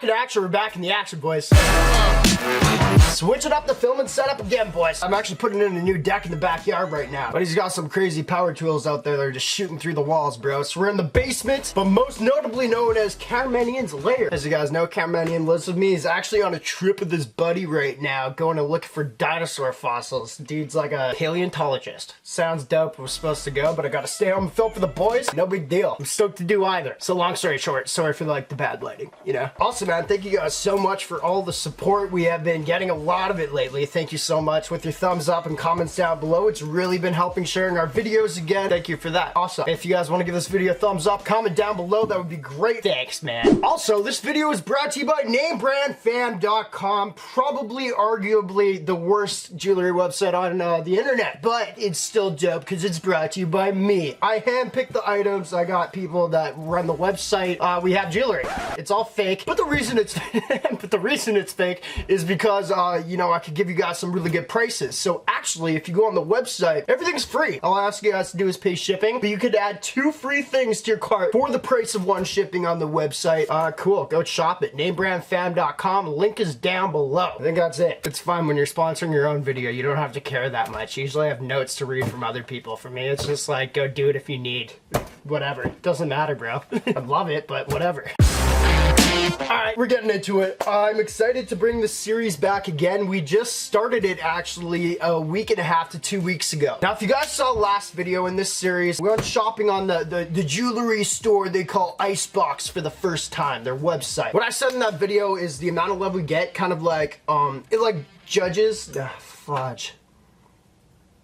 back in action. We're back in the action, boys. Switching up the film and setup again, boys. I'm actually putting in a new deck in the backyard right now. But he's got some crazy power tools out there that are just shooting through the walls, bro. So we're in the basement, but most notably known as Caramanian's lair. As you guys know, Caramanian lives with me. He's actually on a trip with his buddy right now, going to look for dinosaur fossils. Dude's like a paleontologist. Sounds dope. We're supposed to go, but I gotta stay home and film for the boys. No big deal. I'm stoked to do either. So long story short, sorry for like the bad lighting, you know? Also, man, thank you guys so much for all the support. We have been getting a lot of it lately. Thank you so much with your thumbs up and comments down below. It's really been helping sharing our videos again. Thank you for that. Also, if you guys want to give this video a thumbs up, comment down below. That would be great. Thanks, man. Also, this video is brought to you by NameBranFam.com. Probably, arguably, the worst jewelry website on the internet, but it's still dope because it's brought to you by me. I handpicked the items. I got people that run the website. We have jewelry. It's all fake, but the reason it's fake is because you know, I could give you guys some really good prices. So actually, if you go on the website, everything's free. All I ask you guys to do is pay shipping, but you could add 2 free things to your cart for the price of 1 shipping on the website. Cool. Go shop it. NameBranFam.com. Link is down below. I think that's it. It's fine when you're sponsoring your own video. You don't have to care that much. Usually I have notes to read from other people. For me, it's just like, go do it if you need. Whatever. Doesn't matter, bro. I love it, but whatever. Alright, we're getting into it. I'm excited to bring this series back again. We just started it actually a week and a half to 2 weeks ago. Now, if you guys saw last video in this series, we went shopping on the jewelry store they call Icebox for the first time, their website. What I said in that video is the amount of love we get kind of like, it like judges, fudge.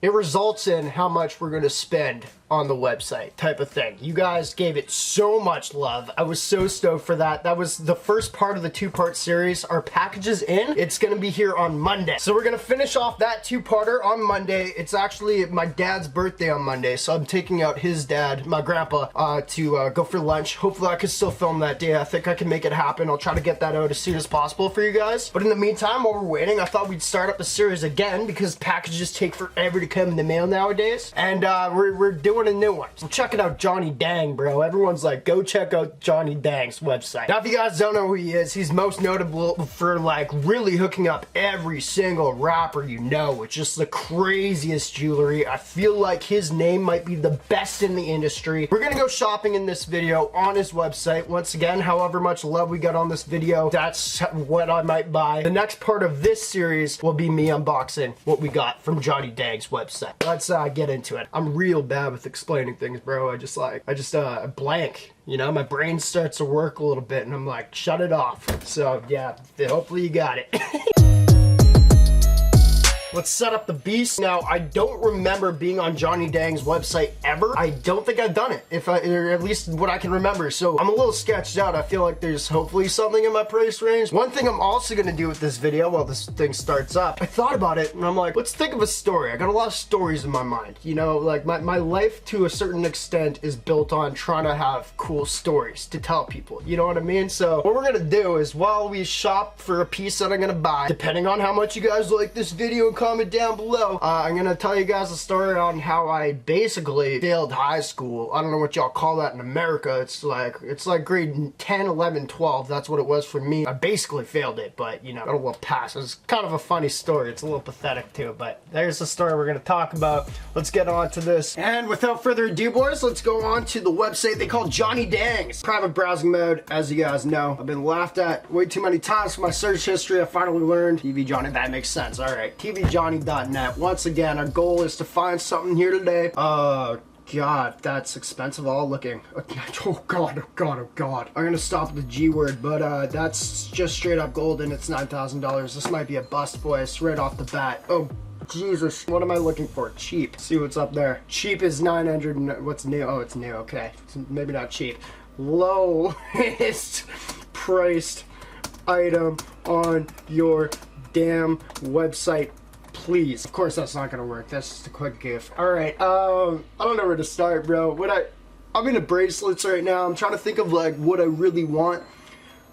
It results in how much we're going to spend on the website type of thing. You guys gave it so much love. I was so stoked for that. That was the first part of the 2-part series. Our package is in. It's going to be here on Monday. So we're going to finish off that 2-parter on Monday. It's actually my dad's birthday on Monday, so I'm taking out his dad, my grandpa, to go for lunch. Hopefully I can still film that day. I think I can make it happen. I'll try to get that out as soon as possible for you guys. But in the meantime, while we're waiting, I thought we'd start up the series again because packages take forever to come in the mail nowadays. And we're doing a new one. So check it out, Johnny Dang, bro. Everyone's like, go check out Johnny Dang's website. Now, if you guys don't know who he is, he's most notable for like really hooking up every single rapper you know with just the craziest jewelry. I feel like his name might be the best in the industry. We're gonna go shopping in this video on his website. Once again, however much love we got on this video, that's what I might buy. The next part of this series will be me unboxing what we got from Johnny Dang's website. Let's get into it. I'm real bad with explaining things, bro. I just blank. You know, my brain starts to work a little bit and I'm like, shut it off. So yeah, hopefully you got it. Let's set up the beast. Now, I don't remember being on Johnny Dang's website ever. I don't think I've done it, or at least what I can remember. So I'm a little sketched out. I feel like there's hopefully something in my price range. One thing I'm also gonna do with this video while this thing starts up, I thought about it and I'm like, let's think of a story. I got a lot of stories in my mind. You know, like my life to a certain extent is built on trying to have cool stories to tell people. You know what I mean? So what we're gonna do is while we shop for a piece that I'm gonna buy, depending on how much you guys like this video, comment down below. I'm gonna tell you guys a story on how I basically failed high school. I don't know what y'all call that in America. It's like grade 10, 11, 12. That's what it was for me. I basically failed it, but you know, got a little pass. It's kind of a funny story. It's a little pathetic too, but there's the story we're gonna talk about. Let's get on to this. And without further ado, boys, let's go on to the website they call Johnny Dang's. Private browsing mode, as you guys know. I've been laughed at way too many times for my search history. I finally learned TV Johnny. That makes sense. All right, tvjhonny.net. Once again, our goal is to find something here today. God, that's expensive all looking. Oh God, oh God, oh God. I'm gonna stop the G word, but that's just straight up gold and it's $9,000. This might be a bust, boys, right off the bat. Oh, Jesus, what am I looking for? Cheap. See what's up there. Cheap is 900, what's new? Oh, it's new, okay. It's maybe not cheap. Lowest priced item on your damn website. Please. Of course that's not gonna work. That's just a quick gift. Alright, I don't know where to start, bro. I'm into bracelets right now. I'm trying to think of like what I really want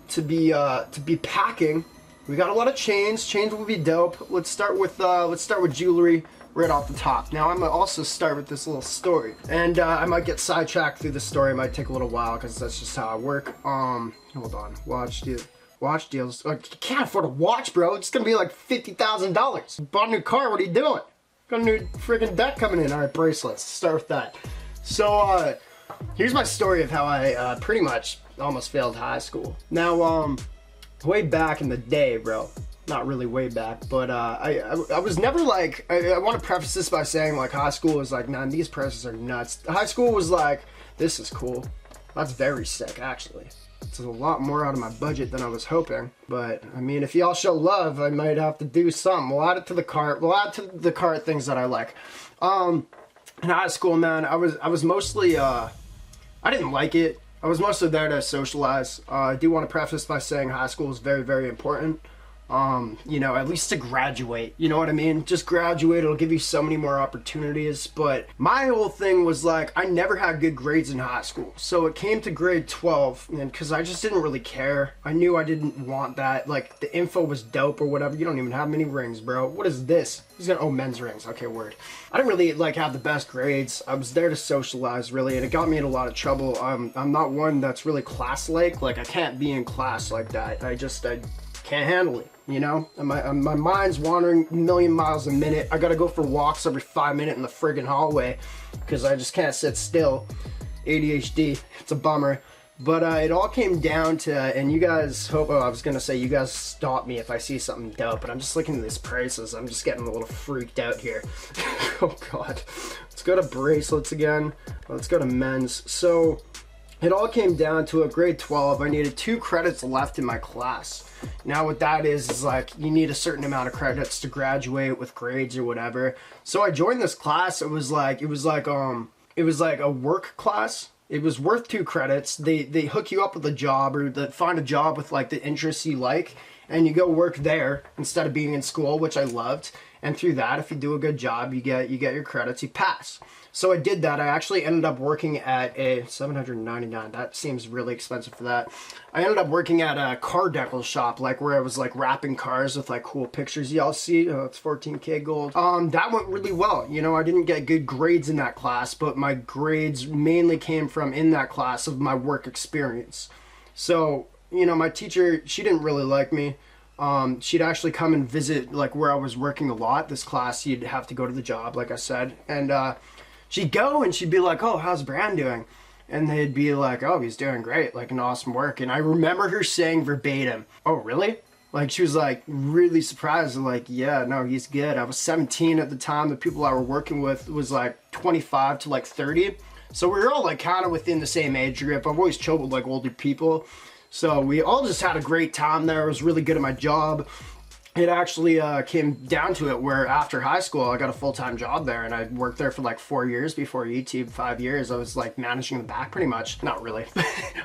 to be packing. We got a lot of chains. Chains will be dope. Let's start with jewelry right off the top. Now I'm gonna also start with this little story. And I might get sidetracked through the story. It might take a little while because that's just how I work. Hold on. Watch watch deals. Like, you can't afford a watch, bro. It's gonna be like $50,000. Bought a new car, what are you doing? Got a new freaking debt coming in. All right, bracelets, start with that. So, here's my story of how I pretty much almost failed high school. Now, way back in the day, bro, not really way back, but I was never like, I want to preface this by saying like high school was like, man, these prices are nuts. High school was like, this is cool. That's very sick, actually. It's a lot more out of my budget than I was hoping. But, I mean, if y'all show love, I might have to do something. We'll add it to the cart. We'll add to the cart things that I like. In high school, man, I was mostly, I didn't like it. I was mostly there to socialize. I do want to preface by saying high school is very, very important. You know, at least to graduate, you know what I mean? Just graduate, it'll give you so many more opportunities. But my whole thing was like, I never had good grades in high school. So it came to grade 12, and because I just didn't really care. I knew I didn't want that. Like, the info was dope or whatever. You don't even have many rings, bro. What is this? He's got, oh, men's rings. Okay, word. I didn't really, like, have the best grades. I was there to socialize, really, and it got me in a lot of trouble. I'm not one that's really class-like. Like, I can't be in class like that. I can't handle it, you know? And my mind's wandering a million miles a minute. I gotta go for walks every 5 minutes in the friggin' hallway because I just can't sit still. ADHD, it's a bummer. But it all came down to, and you guys hope, oh, I was gonna say, you guys stop me if I see something dope, but I'm just looking at these prices. I'm just getting a little freaked out here. Oh God. Let's go to bracelets again. Let's go to men's. So, it all came down to, at grade 12, I needed 2 credits left in my class. Now what that is like, you need a certain amount of credits to graduate with grades or whatever. So I joined this class. It was like a work class. It was worth 2 credits. They hook you up with a job, or find a job with like the interests you like, and you go work there instead of being in school, which I loved. And through that, if you do a good job, you get your credits, you pass. So I did that. I actually ended up working at a $799. That seems really expensive for that. I ended up working at a car decal shop, like where I was like wrapping cars with like cool pictures. Y'all see, oh, it's 14K gold. That went really well. You know, I didn't get good grades in that class, but my grades mainly came from in that class of my work experience. So, you know, my teacher, she didn't really like me. She'd actually come and visit like where I was working a lot. This class, you'd have to go to the job, like I said. And, she'd go and she'd be like, oh, how's Bran doing? And they'd be like, oh, he's doing great, like an awesome work. And I remember her saying verbatim, oh, really? Like, she was like really surprised, like, yeah, no, he's good. I was 17 at the time. The people I were working with was like 25 to like 30. So we were all like kind of within the same age group. I've always chilled with like older people. So we all just had a great time there. I was really good at my job. It actually came down to it where after high school, I got a full-time job there, and I worked there for like 4 years before YouTube, 5 years. I was like managing the back pretty much. Not really.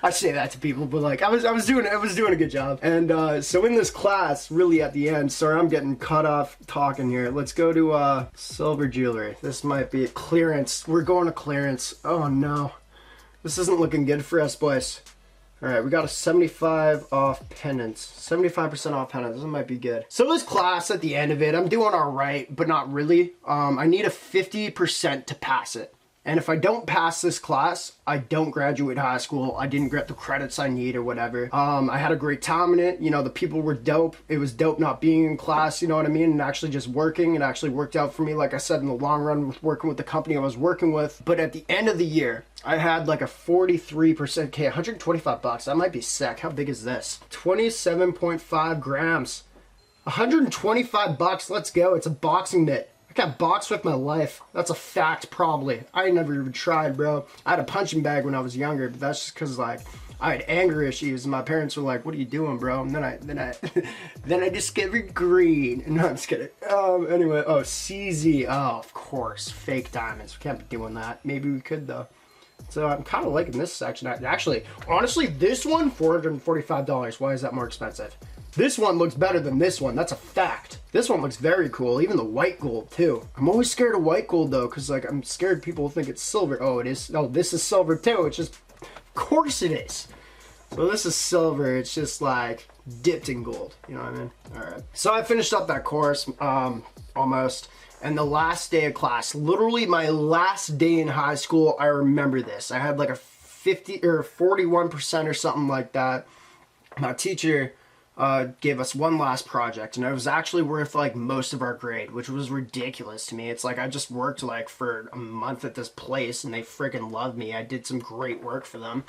I say that to people, but like I was doing a good job. And so in this class, really at the end, sorry, I'm getting cut off talking here. Let's go to silver jewelry. This might be clearance. We're going to clearance. Oh no. This isn't looking good for us, boys. Alright, we got a 75 off pendants. 75% off pendants. This might be good. So this class, at the end of it, I'm doing alright, but not really. I need a 50% to pass it. And if I don't pass this class, I don't graduate high school. I didn't get the credits I need or whatever. I had a great time in it. You know, the people were dope. It was dope not being in class, you know what I mean? And actually just working. It actually worked out for me, like I said, in the long run with working with the company I was working with. But at the end of the year, I had like a 43%, okay, 125 bucks. That might be sick. How big is this? 27.5 grams. 125 bucks. Let's go. It's a boxing mitt. I got boxed with my life. That's a fact, probably. I never even tried, bro. I had a punching bag when I was younger, but that's just because, like, I had anger issues, and my parents were like, "What are you doing, bro?" And then I discovered green. No, I'm just kidding. Anyway, oh, CZ. Oh, of course, fake diamonds. We can't be doing that. Maybe we could though. So I'm kind of liking this section. Actually, honestly, this one, $445. Why is that more expensive? This one looks better than this one. That's a fact. This one looks very cool. Even the white gold, too. I'm always scared of white gold, though, because, like, I'm scared people think it's silver. Oh, it is. Oh, this is silver, too. It's just, of course it is. So this is silver. It's just, like, dipped in gold. You know what I mean? All right. So I finished up that course, almost. And the last day of class, literally my last day in high school, I remember this. I had, like, a 50 or 41% or something like that. My teacher... gave us one last project, and it was actually worth like most of our grade, which was ridiculous to me. It's like I just worked like for a month at this place and they freaking loved me. I did some great work for them.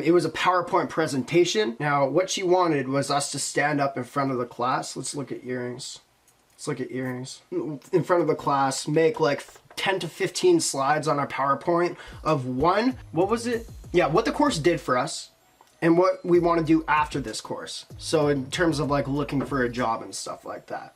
It was a PowerPoint presentation. Now what she wanted was us to stand up in front of the class. Let's look at earrings. Let's look at earrings. In front of the class, make like 10 to 15 slides on our PowerPoint of one, what was it? Yeah, what the course did for us and what we want to do after this course. So in terms of like looking for a job and stuff like that.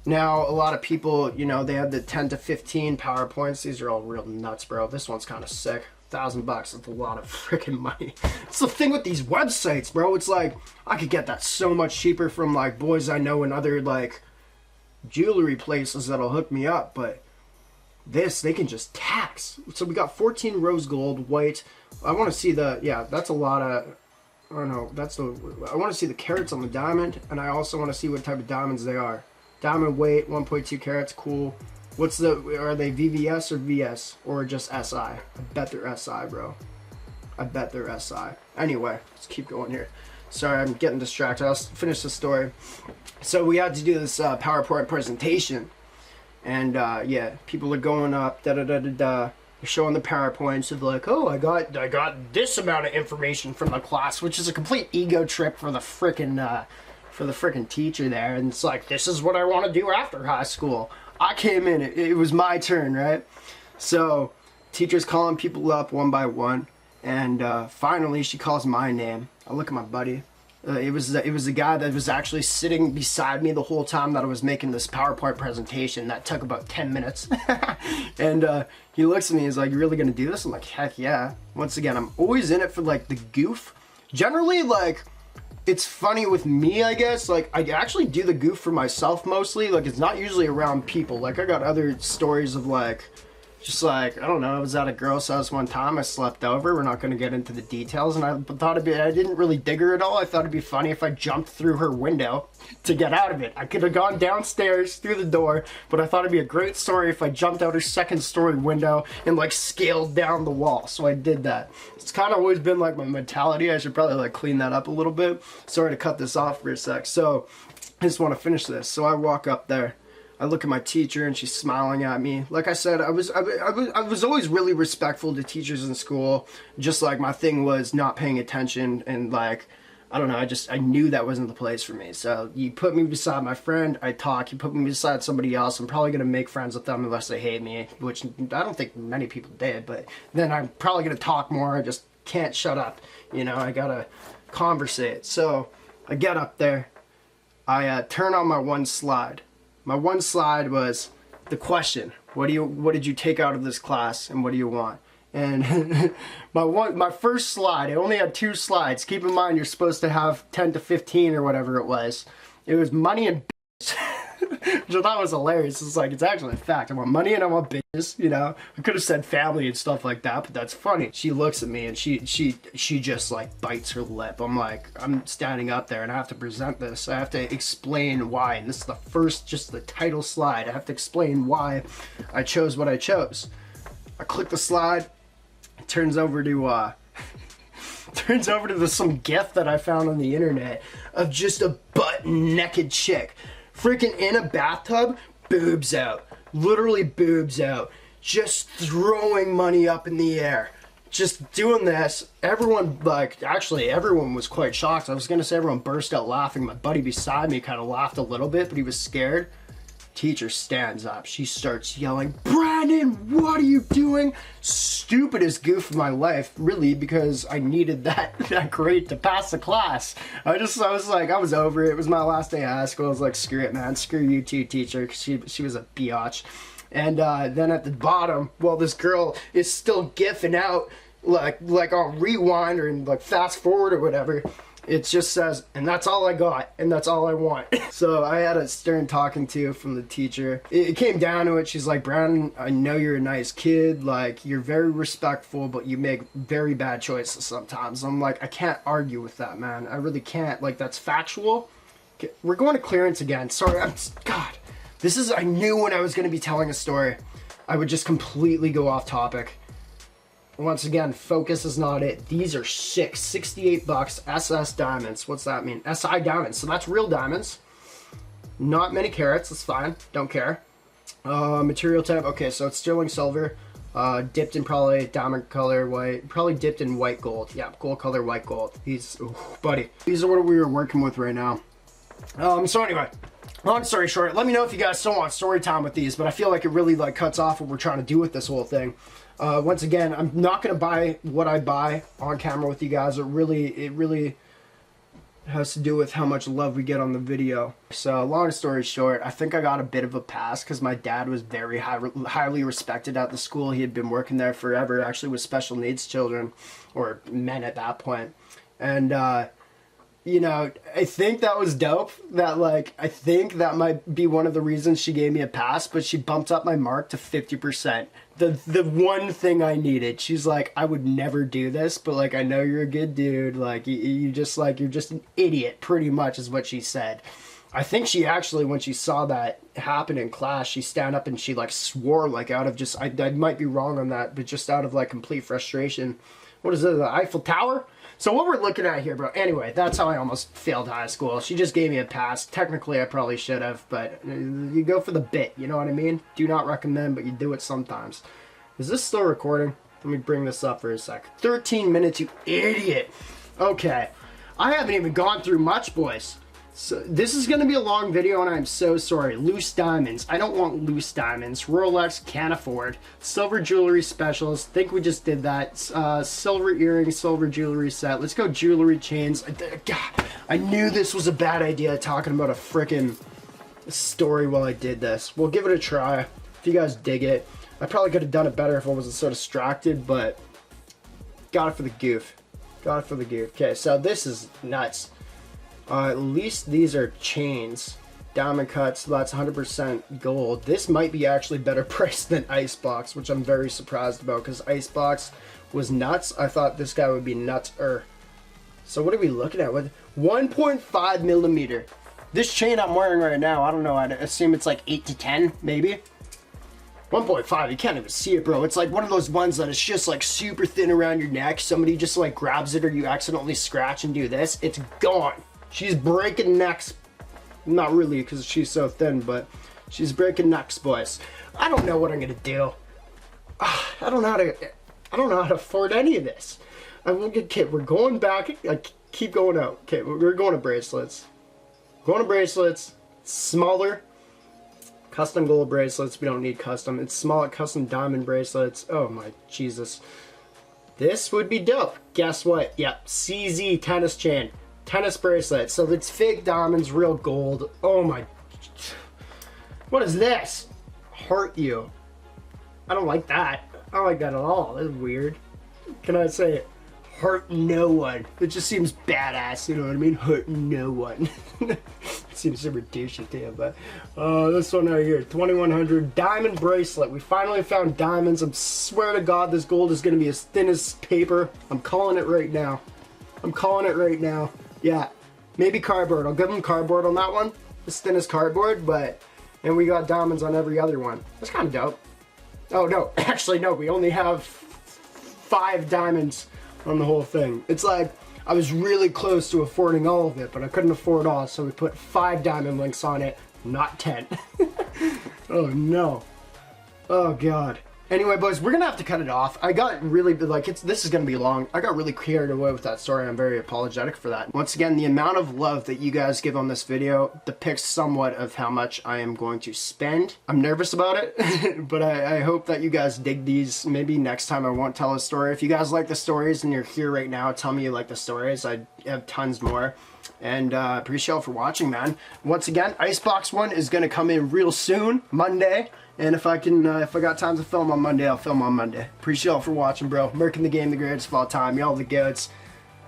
Now, a lot of people, you know, they have the 10 to 15 PowerPoints. These are all real nuts, bro. This one's kind of sick. $1,000, that's a lot of freaking money. It's the thing with these websites, bro. It's like, I could get that so much cheaper from like boys I know and other like jewelry places that'll hook me up, but this, they can just tax. So we got 14 rose gold, white. I want to see the, yeah, that's a lot of, I don't know, that's the, I want to see the carats on the diamond, and I also want to see what type of diamonds they are. Diamond weight, 1.2 carats, cool. What's the, are they VVS or VS, or just SI? I bet they're SI, bro. I bet they're SI. Anyway, let's keep going here. Sorry, I'm getting distracted. I'll finish the story. So we had to do this PowerPoint presentation, and yeah, people are going up, da-da-da-da-da. Showing the PowerPoints of like, oh, I got this amount of information from the class, which is a complete ego trip for the frickin' teacher there. And it's like, this is what I want to do after high school. I came in, it was my turn, right? So teacher's calling people up one by one, and finally she calls my name. I look at my buddy. It was the guy that was actually sitting beside me the whole time that I was making this PowerPoint presentation that took about 10 minutes. And he looks at me, he's like, you really gonna do this? I'm like, heck yeah. Once again, I'm always in it for like the goof. Generally, like, it's funny with me, I guess. Like, I actually do the goof for myself mostly. Like, it's not usually around people. Like, I got other stories of like, just like, I don't know, I was at a girl's house one time, I slept over, we're not going to get into the details, and I thought I didn't really dig her at all. I thought it'd be funny if I jumped through her window to get out of it. I could have gone downstairs through the door, but I thought it'd be a great story if I jumped out her second story window and like scaled down the wall, so I did that. It's kind of always been like my mentality. I should probably like clean that up a little bit. Sorry to cut this off for a sec. So I just want to finish this. So I walk up there. I look at my teacher and she's smiling at me. Like I said, I was always really respectful to teachers in school. Just like my thing was not paying attention, and like, I don't know, I knew that wasn't the place for me. So you put me beside my friend, I talk. You put me beside somebody else, I'm probably gonna make friends with them unless they hate me, which I don't think many people did. But then I'm probably gonna talk more. I just can't shut up. You know, I gotta conversate. So I get up there. I turn on my one slide. My one slide was the question, what did you take out of this class and what do you want? And my first slide, I only had 2 slides. Keep in mind, you're supposed to have 10 to 15 or whatever it was. It was money and which I thought was hilarious. It's like, it's actually a fact. I want money and I want bitches, you know. I could have said family and stuff like that, but that's funny. She looks at me and she just like bites her lip. I'm like, I'm standing up there and I have to present this. I have to explain why. And this is the first, just the title slide. I have to explain why I chose what I chose. I click the slide. It turns over to some GIF that I found on the internet of just a butt-naked chick. Freaking in a bathtub, boobs out. Literally boobs out. Just throwing money up in the air. Just doing this. Everyone, like, actually everyone was quite shocked. I was gonna say everyone burst out laughing. My buddy beside me kind of laughed a little bit, but he was scared. Teacher stands up. She starts yelling, Brandon, what are you doing? Stupidest goof of my life, really, because I needed that grade to pass the class. I was like, I was over it. It was my last day of high school. I was like, screw it, man. Screw you too, teacher. She was a biatch. And then at the bottom, while this girl is still gifting out, like on rewind or like fast forward or whatever, it just says, and that's all I got, and that's all I want. So I had a stern talking to from the teacher. It came down to it. She's like, Brandon, I know you're a nice kid. Like, you're very respectful, but you make very bad choices sometimes. I'm like, I can't argue with that, man. I really can't. Like, that's factual. We're going to clearance again. Sorry, God. I knew when I was going to be telling a story, I would just completely go off topic. Once again, focus is not it. These are sick. 68 bucks. SS diamonds. What's that mean? SI diamonds. So that's real diamonds. Not many carats. That's fine. Don't care. Material type. Okay, so it's sterling silver. Dipped in probably diamond color white. Probably dipped in white gold. Yeah, gold color, white gold. These, ooh, buddy. These are what we were working with right now. So anyway, long story short, let me know if you guys still want story time with these, but I feel like it really like cuts off what we're trying to do with this whole thing. Once again, I'm not going to buy what I buy on camera with you guys. It really has to do with how much love we get on the video. So long story short, I think I got a bit of a pass because my dad was very highly respected at the school. He had been working there forever, actually with special needs children, or men at that point. And, you know, I think that was dope. That, like, I think that might be one of the reasons she gave me a pass, but she bumped up my mark to 50%. The one thing I needed. She's like, I would never do this, but, like, I know you're a good dude. Like, you just, like, you're just an idiot, pretty much, is what she said. I think she actually, when she saw that happen in class, she stand up and she, like, swore, like, out of just, I might be wrong on that, but just out of, like, complete frustration. What is it, the Eiffel Tower? So what we're looking at here, bro, anyway, that's how I almost failed high school. She just gave me a pass. Technically, I probably should have, but you go for the bit, you know what I mean? Do not recommend, but you do it sometimes. Is this still recording? Let me bring this up for a sec. 13 minutes, you idiot. Okay, I haven't even gone through much, boys. So this is going to be a long video, and I'm so sorry. Loose diamonds. I don't want loose diamonds. Rolex, can't afford. Silver jewelry specials. Think we just did that. Silver earrings, silver jewelry set. Let's go jewelry chains. God, I knew this was a bad idea, talking about a frickin' story while I did this. We'll give it a try. If you guys dig it. I probably could have done it better if I wasn't so distracted, but got it for the goof. Got it for the goof. Okay, so this is nuts. At least these are chains. Diamond cuts, so that's 100% gold. This might be actually better priced than Icebox, which I'm very surprised about because Icebox was nuts. I thought this guy would be nuts-er. So what are we looking at? With 1.5 millimeter. This chain I'm wearing right now, I don't know, I'd assume it's like 8 to 10, maybe. 1.5, you can't even see it, bro. It's like one of those ones that is just like super thin around your neck. Somebody just like grabs it or you accidentally scratch and do this. It's gone. She's breaking necks. Not really, because she's so thin, but she's breaking necks, boys. I don't know what I'm gonna do. I don't know how to afford any of this. Okay, we're going back. I keep going out. Okay, we're going to bracelets. Going to bracelets. Smaller. Custom gold bracelets. We don't need custom. It's small custom diamond bracelets. Oh my Jesus. This would be dope. Guess what? Yep. CZ tennis chain. Tennis bracelet. So it's fake diamonds, real gold. Oh my. What is this? Heart you. I don't like that. I don't like that at all. That's weird. Can I say it? Hurt no one. It just seems badass, you know what I mean? Hurt no one. It seems super douchey too, but this one right here, 2100 diamond bracelet. We finally found diamonds. I swear to God, this gold is gonna be as thin as paper. I'm calling it right now. I'm calling it right now. Yeah, maybe cardboard. I'll give them cardboard on that one. As thin as cardboard, but and we got diamonds on every other one. That's kind of dope. Oh no, actually no. We only have 5 diamonds on the whole thing. It's like I was really close to affording all of it, but I couldn't afford all, so we put 5 diamond links on it, not 10. Oh no. Oh God. Anyway, boys, we're gonna have to cut it off. I got really, like, this is gonna be long. I got really carried away with that story. I'm very apologetic for that. Once again, the amount of love that you guys give on this video depicts somewhat of how much I am going to spend. I'm nervous about it, but I hope that you guys dig these. Maybe next time I won't tell a story. If you guys like the stories and you're here right now, tell me you like the stories. I have tons more. And appreciate y'all for watching, man. Once again, Icebox one is gonna come in real soon, Monday. And if I got time to film on Monday, I'll film on Monday. Appreciate y'all for watching, bro. Merkin the game, the greatest of all time. Y'all the goats.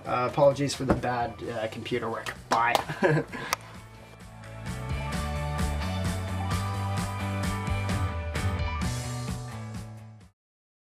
Apologies for the bad computer work. Bye.